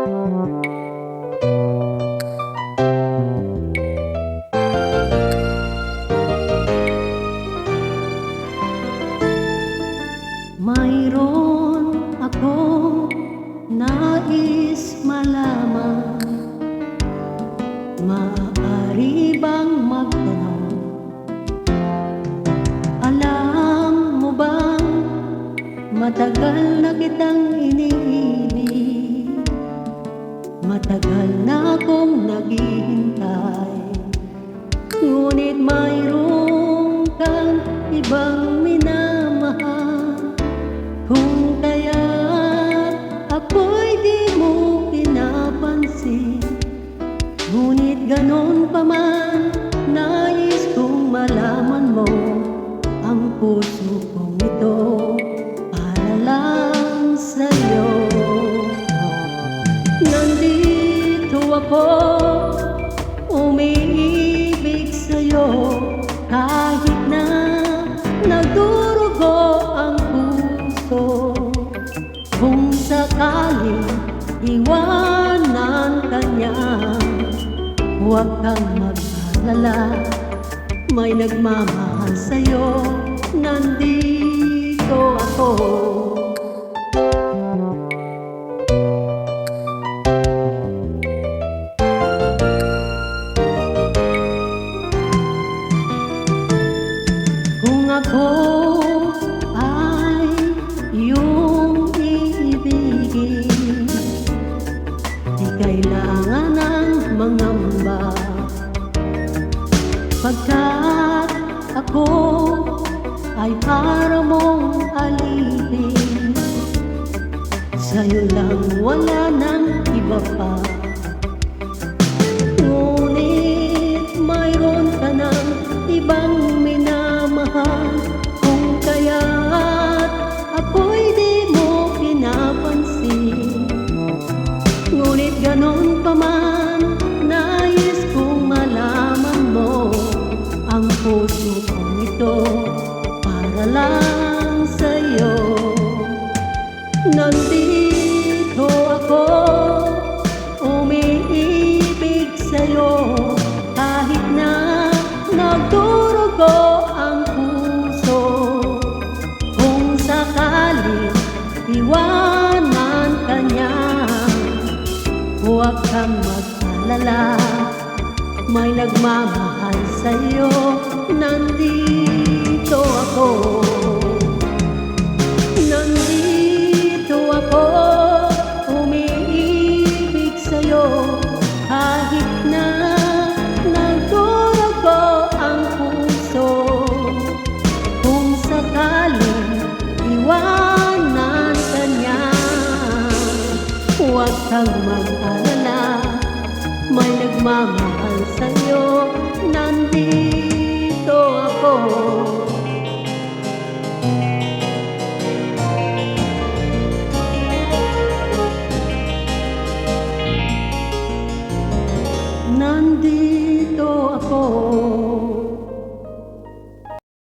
Mayroon akong nais malaman, maaari bang magtanong? Alam mo bang matagal na kitang iniibig, matagal na akong naghihintay, ngunit mayroon kang ibang minamahal. Kung kaya't ako'y di mo pinapansin, ngunit ganon pa man, nais kong malaman mo ang puso kong ito para lang sa'yo. Nandito ako, umiibig sa'yo, kahit na nagdurugo ang puso. Kung sakaling iwanan ka niya, huwag kang mag-alala, may nagmamahal sa'yo, nandito ako. Kung ako ay iyong iibigin, di kailangan ng mangamba, pagkat ako ay para mong alipin. Sa'yo lang, wala nang iba pa. Ngunit mayroon ka ng ibang minamahal, kung kaya't ako'y di mo pinapansin. Ngunit ganon pa man, nais kong malaman mo ang puso kong ito para lang sa'yo. Nandito ako, umiibig sa'yo, kahit na nagdurugo ang puso. Kung sakaling iwanan ka niya, huwag kang mag-alala, may nagmamahal sa'yo, nandito ako. Nandito ako, umiibig sa'yo, kahit na nagdurugo ang puso. Kung sakaling iwanan ka niya, huwag kang mag-alala, may nagmamahal sa'yo, nandito ako.